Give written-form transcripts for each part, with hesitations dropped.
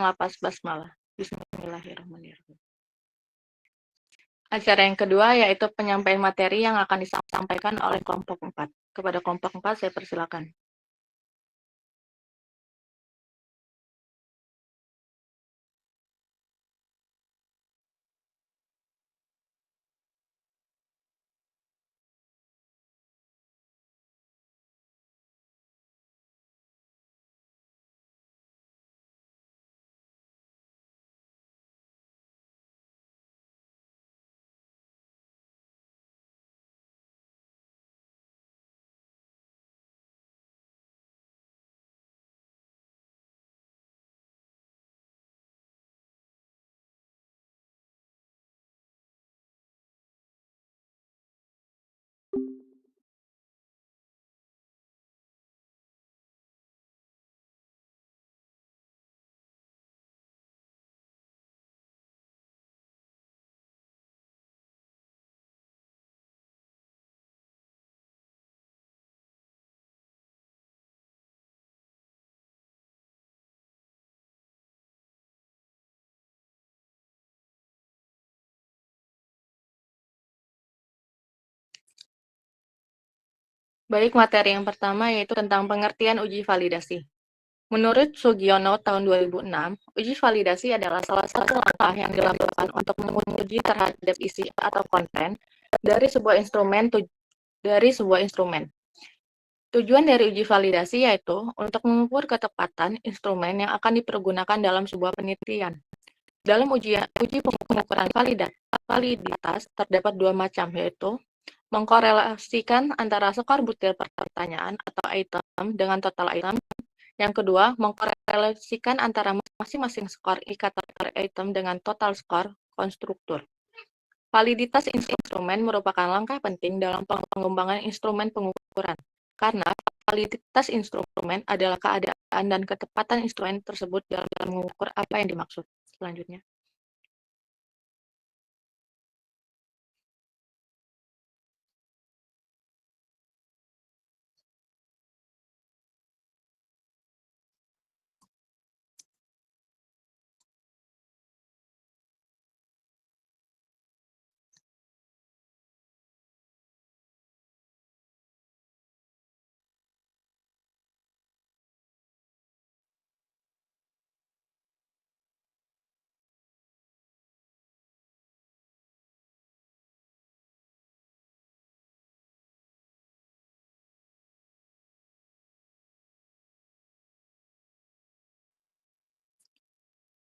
lapas basmalah. Bismillahirrahmanirrahim. Acara yang kedua yaitu penyampaian materi yang akan disampaikan oleh kelompok 4. Kepada kelompok 4 saya persilakan. Baik, materi yang pertama yaitu tentang pengertian uji validasi. Menurut Sugiono tahun 2006, uji validasi adalah salah satu langkah yang dilakukan untuk menguji terhadap isi atau konten dari sebuah instrumen. Tujuan dari uji validasi yaitu untuk mengukur ketepatan instrumen yang akan dipergunakan dalam sebuah penelitian. Dalam uji pengukuran validitas terdapat dua macam, yaitu mengkorelasikan antara skor butir pertanyaan atau item dengan total item. Yang kedua, mengkorelasikan antara masing-masing skor indikator item dengan total skor konstruktur. Validitas instrumen merupakan langkah penting dalam pengembangan instrumen pengukuran, karena validitas instrumen adalah keadaan dan ketepatan instrumen tersebut dalam mengukur apa yang dimaksud. Selanjutnya.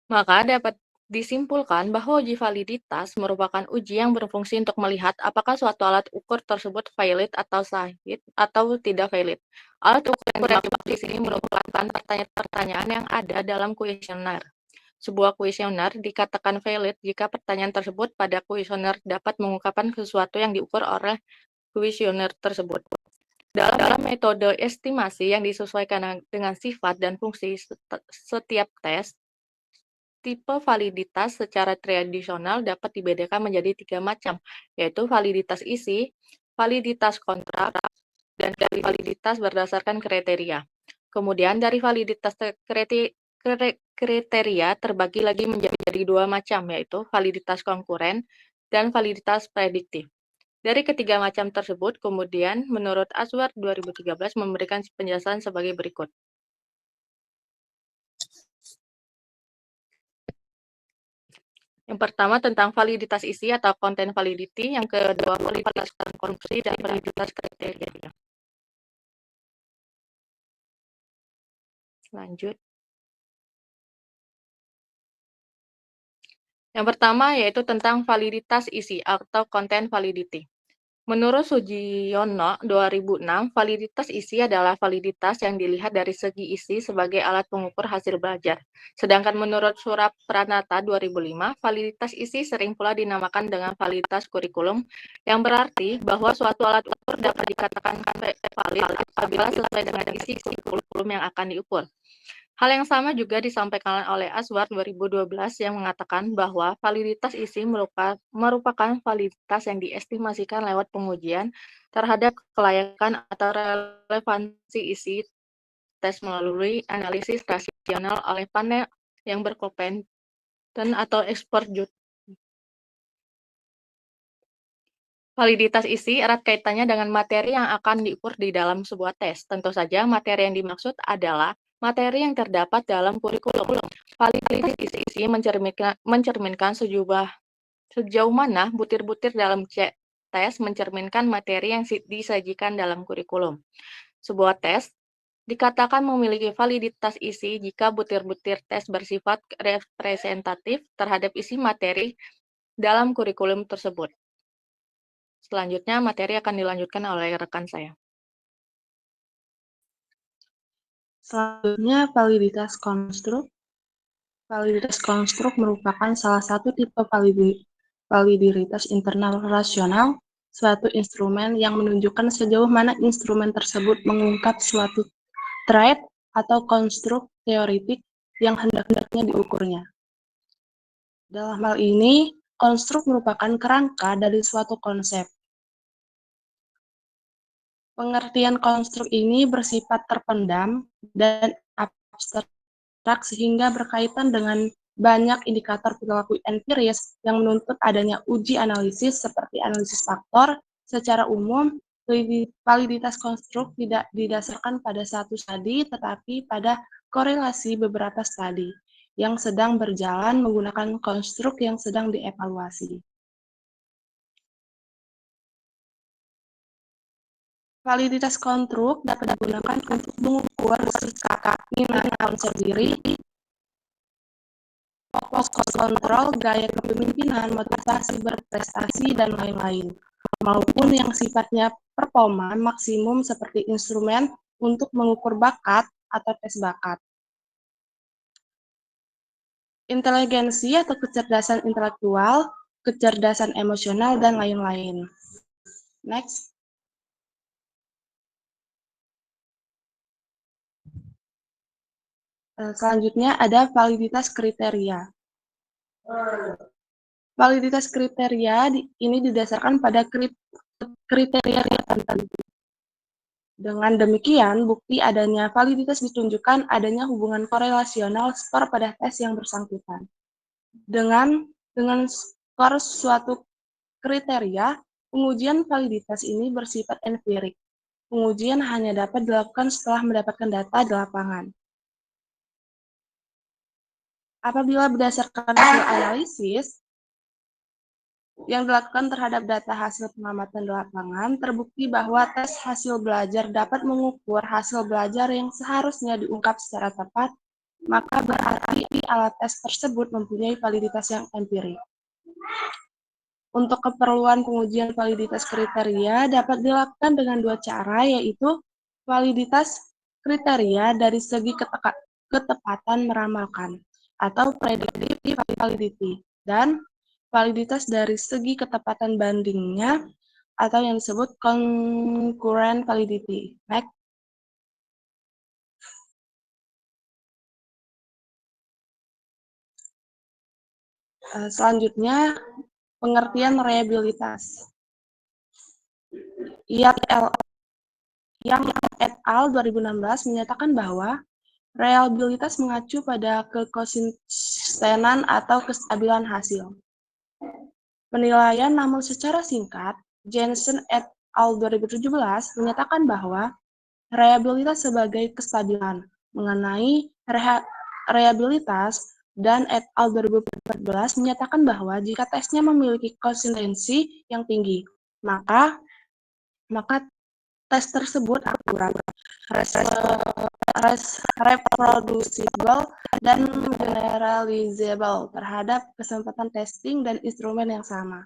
Maka dapat disimpulkan bahwa uji validitas merupakan uji yang berfungsi untuk melihat apakah suatu alat ukur tersebut valid atau sahih atau tidak valid. Alat ukur yang dimaksud di sini merupakan pertanyaan-pertanyaan yang ada dalam kuesioner. Sebuah kuesioner dikatakan valid jika pertanyaan tersebut pada kuesioner dapat mengungkapkan sesuatu yang diukur oleh kuesioner tersebut. Dalam metode estimasi yang disesuaikan dengan sifat dan fungsi setiap tes, tipe validitas secara tradisional dapat dibedakan menjadi 3 macam, yaitu validitas isi, validitas kontrak, dan validitas berdasarkan kriteria. Kemudian dari validitas kriteria terbagi lagi menjadi 2 macam, yaitu validitas konkuren dan validitas prediktif. Dari ketiga macam tersebut, kemudian menurut Aswar 2013 memberikan penjelasan sebagai berikut. Yang pertama tentang validitas isi atau content validity, yang kedua validitas konstruksi dan validitas kriteria. Lanjut. Yang pertama yaitu tentang validitas isi atau content validity. Menurut Sugiono 2006, validitas isi adalah validitas yang dilihat dari segi isi sebagai alat pengukur hasil belajar. Sedangkan menurut Surapranata 2005, validitas isi sering pula dinamakan dengan validitas kurikulum, yang berarti bahwa suatu alat ukur dapat dikatakan valid apabila sesuai dengan isi kurikulum yang akan diukur. Hal yang sama juga disampaikan oleh Aswar 2012 yang mengatakan bahwa validitas isi merupakan validitas yang diestimasikan lewat pengujian terhadap kelayakan atau relevansi isi tes melalui analisis rasional oleh panel yang berkompeten atau ekspor jut. Validitas isi erat kaitannya dengan materi yang akan diukur di dalam sebuah tes. Tentu saja materi yang dimaksud adalah materi yang terdapat dalam kurikulum. Validitas isi mencerminkan sejauh mana butir-butir dalam tes mencerminkan materi yang disajikan dalam kurikulum. Sebuah tes dikatakan memiliki validitas isi jika butir-butir tes bersifat representatif terhadap isi materi dalam kurikulum tersebut. Selanjutnya, materi akan dilanjutkan oleh rekan saya. Selanjutnya, validitas konstruk. Validitas konstruk merupakan salah satu tipe validitas internal rasional, suatu instrumen yang menunjukkan sejauh mana instrumen tersebut mengungkap suatu trait atau konstruk teoritik yang hendaknya diukurnya. Dalam hal ini, konstruk merupakan kerangka dari suatu konsep. Pengertian konstruk ini bersifat terpendam dan abstrak sehingga berkaitan dengan banyak indikator perilaku empiris yang menuntut adanya uji analisis seperti analisis faktor. Secara umum, validitas konstruk tidak didasarkan pada satu studi, tetapi pada korelasi beberapa studi yang sedang berjalan menggunakan konstruk yang sedang dievaluasi. Validitas konstruk dapat digunakan untuk mengukur sikap nilai konsep diri, fokus kontrol, gaya kepemimpinan, motivasi berprestasi, dan lain-lain, maupun yang sifatnya performa maksimum seperti instrumen untuk mengukur bakat atau tes bakat. Inteligensi atau kecerdasan intelektual, kecerdasan emosional, dan lain-lain. Next. Selanjutnya ada validitas kriteria. Validitas kriteria ini didasarkan pada kriteria tertentu. Dengan demikian, bukti adanya validitas ditunjukkan adanya hubungan korelasional skor pada tes yang bersangkutan. Dengan skor suatu kriteria, pengujian validitas ini bersifat empirik. Pengujian hanya dapat dilakukan setelah mendapatkan data di lapangan. Apabila berdasarkan hasil analisis yang dilakukan terhadap data hasil pengamatan di lapangan, terbukti bahwa tes hasil belajar dapat mengukur hasil belajar yang seharusnya diungkap secara tepat, maka berarti alat tes tersebut mempunyai validitas yang empirik. Untuk keperluan pengujian validitas kriteria dapat dilakukan dengan dua cara, yaitu validitas kriteria dari segi ketepatan meramalkan atau predictive validity, dan validitas dari segi ketepatan bandingnya atau yang disebut concurrent validity. Next. Selanjutnya, pengertian reliabilitas. Yang et al. 2016 menyatakan bahwa reliabilitas mengacu pada kekonsistenan atau kestabilan hasil. Penilaian, namun secara singkat, Jensen et al. 2017 menyatakan bahwa reliabilitas sebagai kestabilan. Mengenai reliabilitas, dan et al. 2014 menyatakan bahwa jika tesnya memiliki konsistensi yang tinggi, maka tes tersebut akurat, reproducible, dan generalizable terhadap kesempatan testing dan instrumen yang sama.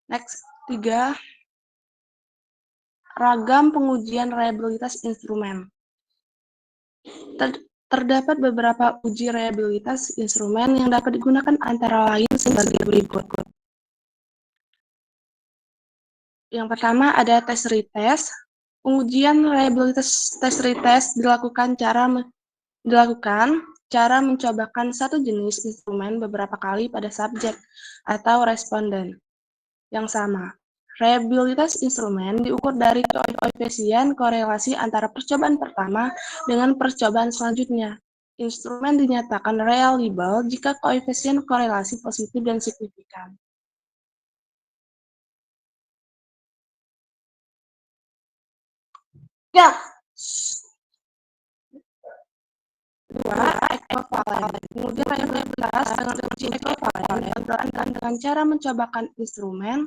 Next, 3. Ragam pengujian reliabilitas instrumen. Terdapat beberapa uji reliabilitas instrumen yang dapat digunakan antara lain sebagai berikut. Yang pertama ada tes retest. Pengujian reliabilitas tes retest dilakukan cara mencobakan satu jenis instrumen beberapa kali pada subjek atau responden yang sama. Reliabilitas instrumen diukur dari koefisien korelasi antara percobaan pertama dengan percobaan selanjutnya. Instrumen dinyatakan reliable jika koefisien korelasi positif dan signifikan. Ya. Dua, ekvivalen. Kemudian reliabilitas dengan uji ekvivalen dilakukan dengan cara mencobakan instrumen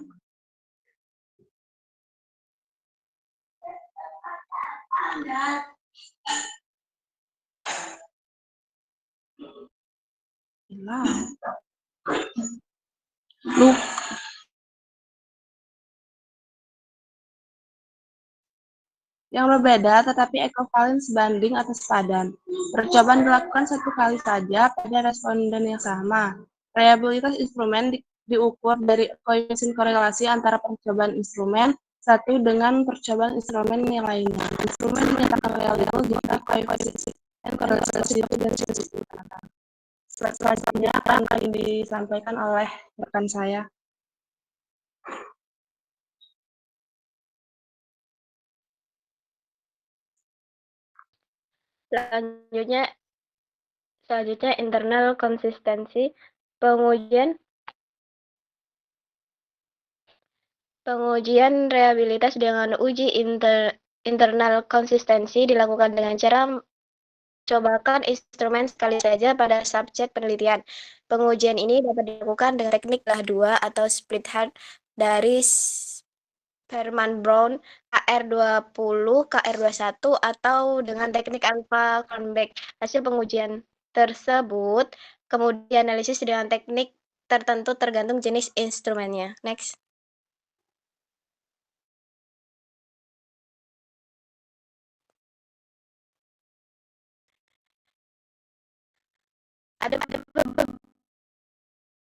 yang berbeda tetapi ekvivalen sebanding atau sepadan. Percobaan dilakukan satu kali saja pada responden yang sama. Reliabilitas instrumen diukur dari koefisien korelasi antara percobaan instrumen satu dengan percobaan instrumen yang lainnya. Instrumen dinyatakan reliable jika koefisien korelasi positif dan signifikan. Selanjutnya akan disampaikan oleh rekan saya. Selanjutnya internal konsistensi. Pengujian reliabilitas dengan uji internal konsistensi dilakukan dengan cara cobakan instrumen sekali saja pada subjek penelitian. Pengujian ini dapat dilakukan dengan teknik belah dua atau split head dari Sperman Brown KR20, KR21 atau dengan teknik alpha Cronbach. Hasil pengujian tersebut kemudian dianalisis dengan teknik tertentu tergantung jenis instrumennya. Next. Ada beberapa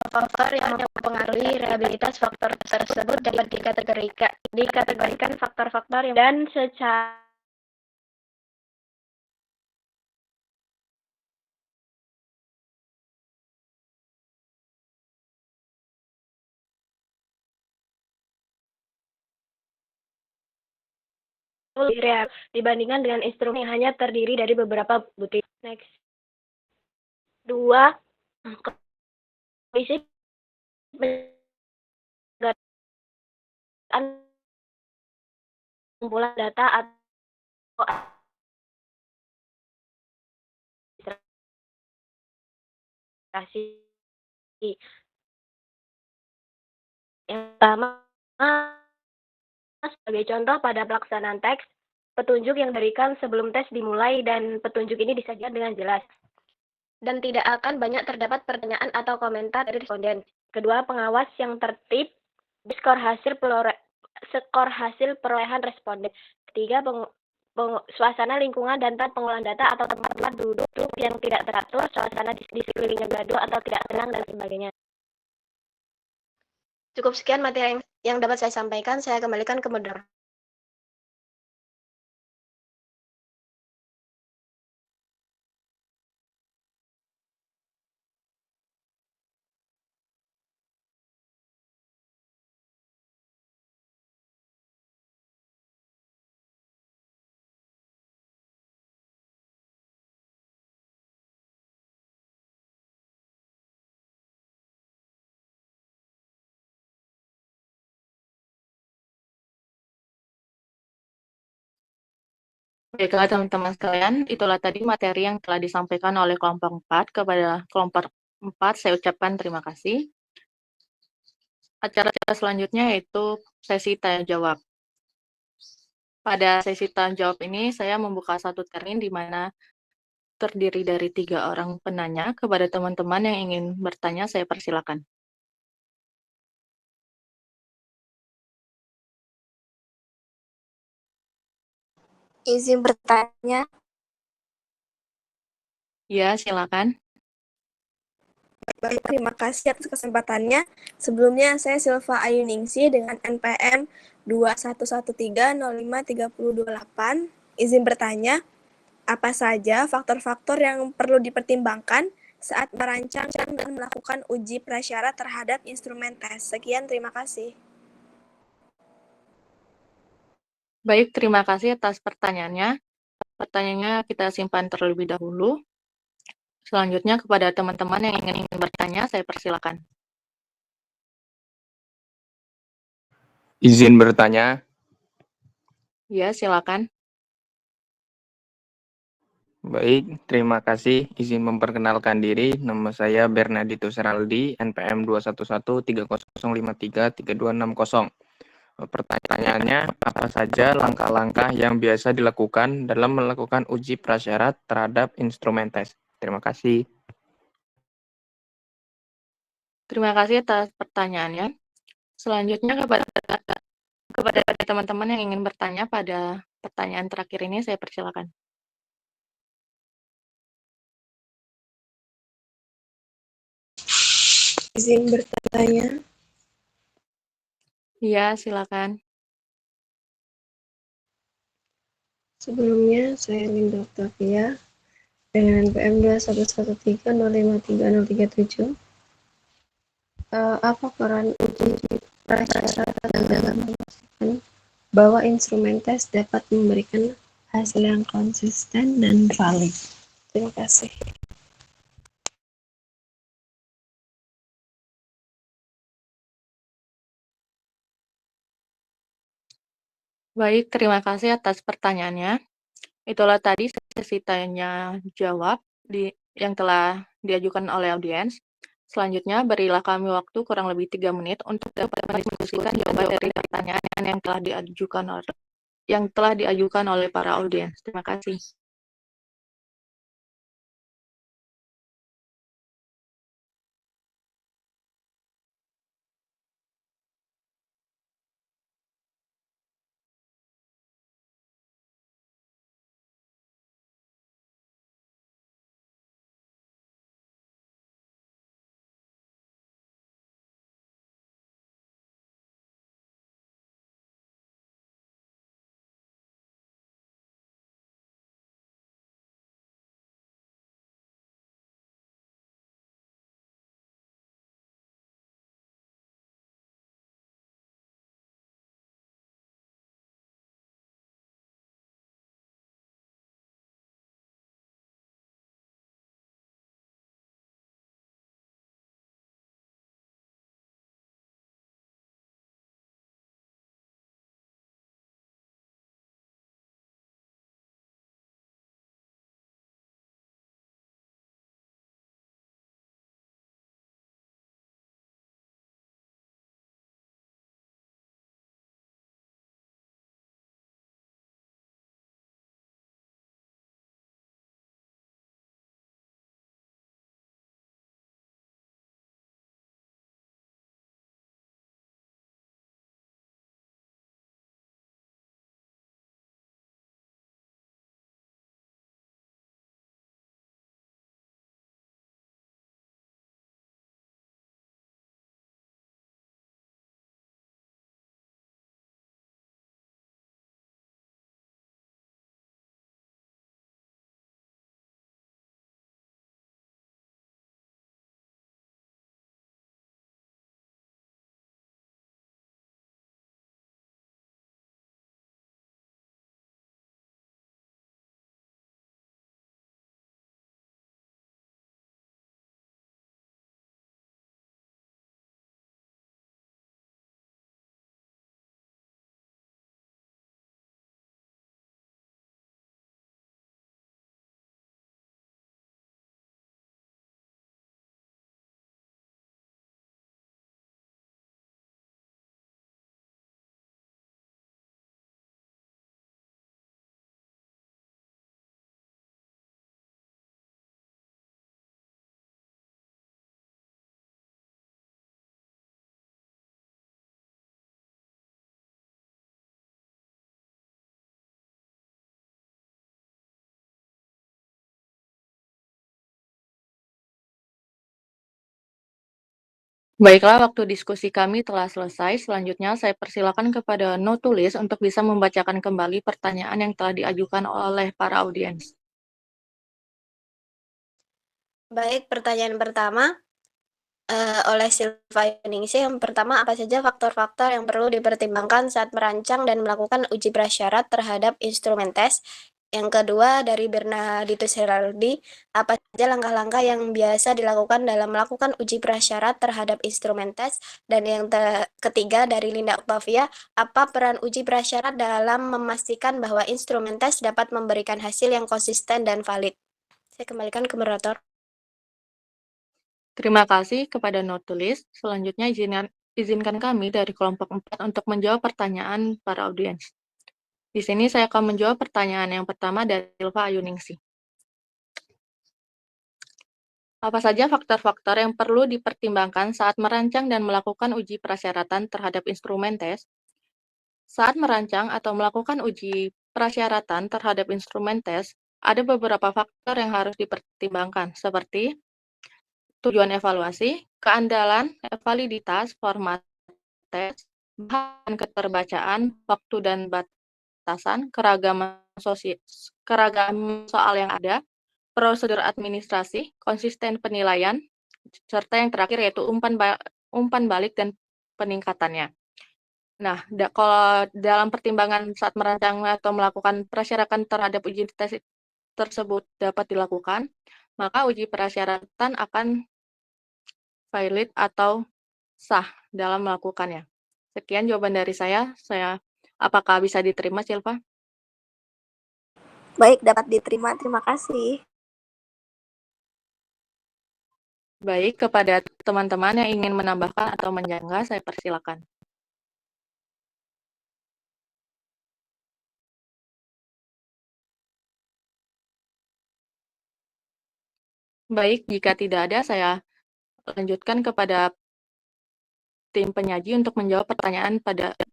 faktor yang mempengaruhi reliabilitas. Faktor tersebut dapat dikategorikan faktor-faktor yang dan secara dibandingkan dengan instrumen yang hanya terdiri dari beberapa butir. Next. 2. Kondisi kumpulan data atau administrasi. Yang pertama, sebagai contoh pada pelaksanaan teks, petunjuk yang diberikan sebelum tes dimulai dan petunjuk ini disajikan dengan jelas. Dan tidak akan banyak terdapat pertanyaan atau komentar dari responden. Kedua, pengawas yang tertib, skor hasil perolehan responden. Ketiga, suasana lingkungan dan tempat pengolahan data atau tempat duduk yang tidak teratur, suasana di sekelilingnya gaduh atau tidak tenang, dan sebagainya. Cukup sekian materi yang dapat saya sampaikan. Saya kembalikan ke moderator. Baiklah teman-teman sekalian, itulah tadi materi yang telah disampaikan oleh kelompok 4 kepada kelompok 4. Saya ucapkan terima kasih. Acara selanjutnya yaitu sesi tanya jawab. Pada sesi tanya jawab ini, saya membuka satu termin di mana terdiri dari 3 orang penanya. Kepada teman-teman yang ingin bertanya, saya persilakan. Izin bertanya. Ya, silakan. Baik, terima kasih atas kesempatannya. Sebelumnya, saya Silva Ayuningsi dengan NPM 2113053028. Izin bertanya, apa saja faktor-faktor yang perlu dipertimbangkan saat merancang dan melakukan uji prasyarat terhadap instrumen tes? Sekian, terima kasih. Baik, terima kasih atas pertanyaannya. Pertanyaannya kita simpan terlebih dahulu. Selanjutnya kepada teman-teman yang ingin bertanya, saya persilakan. Izin bertanya. Ya, silakan. Baik, terima kasih. Izin memperkenalkan diri. Nama saya Bernardito Seraldi, NPM 21130533260. Pertanyaannya, apa saja langkah-langkah yang biasa dilakukan dalam melakukan uji prasyarat terhadap instrumen tes? Terima kasih. Terima kasih atas pertanyaannya. Selanjutnya kepada teman-teman yang ingin bertanya pada pertanyaan terakhir ini, saya persilakan. Izin bertanya. Iya, silakan. Sebelumnya, saya Linda Octavia dengan NPM 21130533037. Apa peran uji prasyarat dalam memastikan bahwa instrumen tes dapat memberikan hasil yang konsisten dan valid? Terima kasih. Baik, terima kasih atas pertanyaannya. Itulah tadi sesi tanya jawab yang telah diajukan oleh audiens. Selanjutnya, berilah kami waktu kurang lebih 3 menit untuk dapat mendiskusikan jawaban dari pertanyaan yang telah diajukan oleh para audiens. Terima kasih. Baiklah, waktu diskusi kami telah selesai. Selanjutnya, saya persilakan kepada Notulis untuk bisa membacakan kembali pertanyaan yang telah diajukan oleh para audiens. Baik, pertanyaan pertama. oleh Silva Yuningsih. Yang pertama, apa saja faktor-faktor yang perlu dipertimbangkan saat merancang dan melakukan uji prasyarat terhadap instrumen tes. Yang kedua, dari Bernardito Seraldi, apa saja langkah-langkah yang biasa dilakukan dalam melakukan uji prasyarat terhadap instrumen tes. Dan yang ketiga, dari Linda Octavia, apa peran uji prasyarat dalam memastikan bahwa instrumen tes dapat memberikan hasil yang konsisten dan valid. Saya kembalikan ke moderator. Terima kasih kepada Notulis. Selanjutnya izinkan kami dari kelompok 4 untuk menjawab pertanyaan para audiens. Di sini saya akan menjawab pertanyaan yang pertama dari Silva Ayuningsih. Apa saja faktor-faktor yang perlu dipertimbangkan saat merancang dan melakukan uji prasyaratan terhadap instrumen tes? Saat merancang atau melakukan uji prasyaratan terhadap instrumen tes, ada beberapa faktor yang harus dipertimbangkan, seperti tujuan evaluasi, keandalan, validitas, format tes, bahan keterbacaan, waktu dan batasan, keragaman soal yang ada, prosedur administrasi, konsisten penilaian, serta yang terakhir yaitu umpan balik dan peningkatannya. Nah, kalau dalam pertimbangan saat merancang atau melakukan prasyaratan terhadap uji tes tersebut dapat dilakukan, maka uji prasyaratan akan valid atau sah dalam melakukannya. Sekian jawaban dari saya. Apakah bisa diterima, Silva? Baik, dapat diterima. Terima kasih. Baik, kepada teman-teman yang ingin menambahkan atau menyanggah, saya persilakan. Baik, jika tidak ada, saya lanjutkan kepada tim penyaji untuk menjawab pertanyaan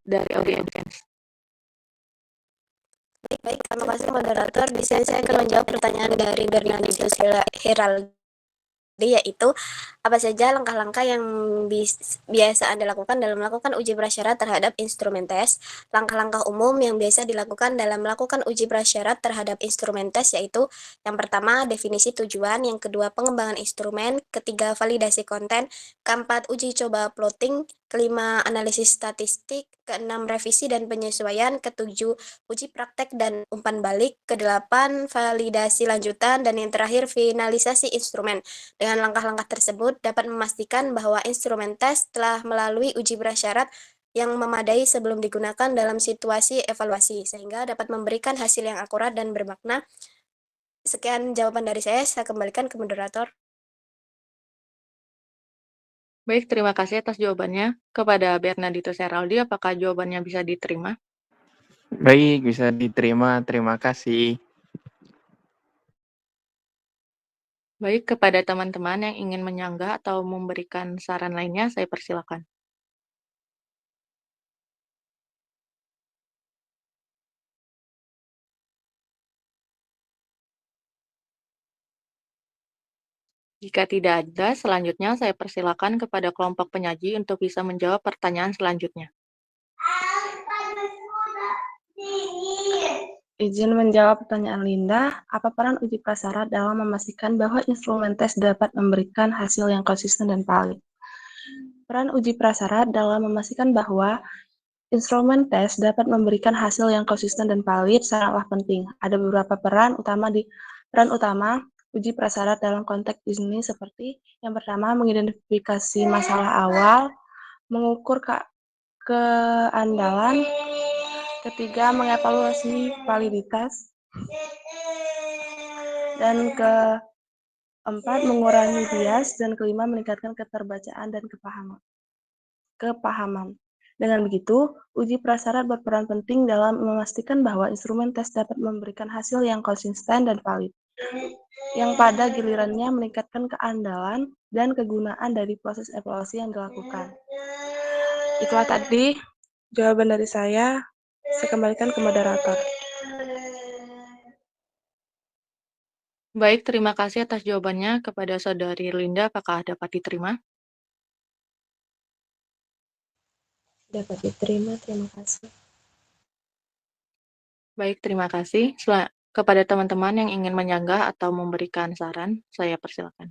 dari audiens. Baik, terima kasih moderator. Di sini saya akan menjawab pertanyaan dari Bernardito Heraldi, yaitu apa saja langkah-langkah yang biasa Anda lakukan dalam melakukan uji prasyarat terhadap instrumen tes. Langkah-langkah umum yang biasa dilakukan dalam melakukan uji prasyarat terhadap instrumen tes yaitu yang pertama, definisi tujuan, yang kedua, pengembangan instrumen, ketiga, validasi konten, keempat, uji coba plotting, kelima, analisis statistik, keenam, revisi dan penyesuaian, ketujuh, uji praktek dan umpan balik, kedelapan, validasi lanjutan, dan yang terakhir, finalisasi instrumen. Dengan langkah-langkah tersebut dapat memastikan bahwa instrumen tes telah melalui uji prasyarat yang memadai sebelum digunakan dalam situasi evaluasi, sehingga dapat memberikan hasil yang akurat dan bermakna. Sekian jawaban dari saya kembalikan ke moderator. Baik, terima kasih atas jawabannya. Kepada Bernardito Seraldi, apakah jawabannya bisa diterima? Baik, bisa diterima. Terima kasih. Baik, kepada teman-teman yang ingin menyanggah atau memberikan saran lainnya, saya persilakan. Jika tidak ada, selanjutnya saya persilakan kepada kelompok penyaji untuk bisa menjawab pertanyaan selanjutnya. Izin menjawab pertanyaan Linda, apa peran uji prasyarat dalam memastikan bahwa instrumen tes dapat memberikan hasil yang konsisten dan valid? Peran uji prasyarat dalam memastikan bahwa instrumen tes dapat memberikan hasil yang konsisten dan valid sangatlah penting. Ada beberapa peran utama uji prasyarat dalam konteks ini seperti yang pertama, mengidentifikasi masalah awal, mengukur keandalan, ketiga, mengevaluasi validitas, dan keempat, mengurangi bias, dan kelima, meningkatkan keterbacaan dan kepahaman. Dengan begitu, uji prasyarat berperan penting dalam memastikan bahwa instrumen tes dapat memberikan hasil yang konsisten dan valid, yang pada gilirannya meningkatkan keandalan dan kegunaan dari proses evaluasi yang dilakukan. Itulah tadi jawaban dari saya kembalikan ke moderator. Baik, terima kasih atas jawabannya. Kepada Saudari Linda, apakah dapat diterima? Dapat diterima, terima kasih. Baik, terima kasih. Kepada teman-teman yang ingin menyanggah atau memberikan saran, saya persilakan.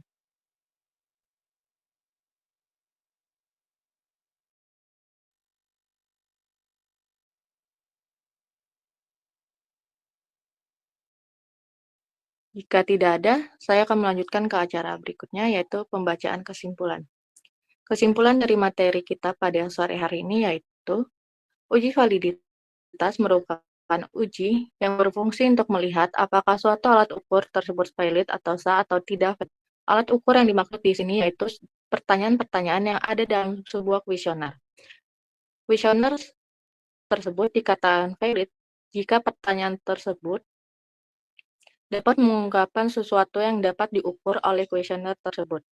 Jika tidak ada, saya akan melanjutkan ke acara berikutnya, yaitu pembacaan kesimpulan. Kesimpulan dari materi kita pada sore hari ini yaitu uji validitas merupakan uji yang berfungsi untuk melihat apakah suatu alat ukur tersebut valid atau sah atau tidak. Alat ukur yang dimaksud di sini yaitu pertanyaan-pertanyaan yang ada dalam sebuah kuesioner. Kuesioner tersebut dikatakan valid jika pertanyaan tersebut dapat mengungkapkan sesuatu yang dapat diukur oleh kuesioner tersebut.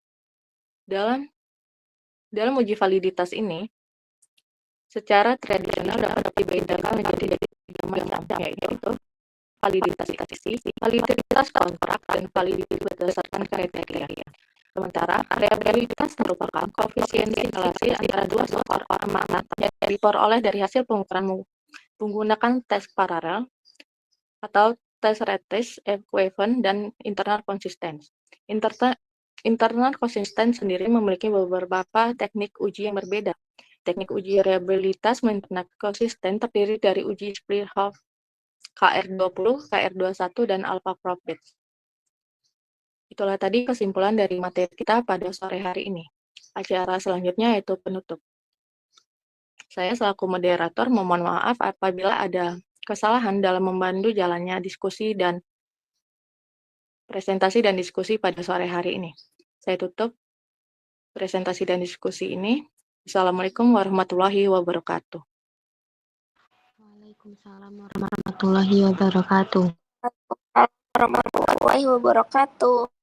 Dalam uji validitas ini, secara tradisional dapat dibedakan menjadi 3 macam, yaitu validitas isi, validitas kontrak, dan validitas berdasarkan kriteria. Sementara reliabilitas merupakan koefisiensi relasi antara dua skor amanat yang diperoleh dari hasil pengukuran menggunakan tes paralel atau tes retest equivalent dan internal consistency. Internal consistency sendiri memiliki beberapa teknik uji yang berbeda. Teknik uji reliabilitas internal konsisten terdiri dari uji Splitter KR20, KR21, dan alpha profit. Itulah tadi kesimpulan dari materi kita pada sore hari ini. Acara selanjutnya yaitu penutup. Saya selaku moderator memohon maaf apabila ada kesalahan dalam membantu jalannya diskusi dan presentasi dan diskusi pada sore hari ini. Saya tutup presentasi dan diskusi ini. Assalamualaikum warahmatullahi wabarakatuh. Waalaikumsalam warahmatullahi wabarakatuh. Warahmatullahi wabarakatuh.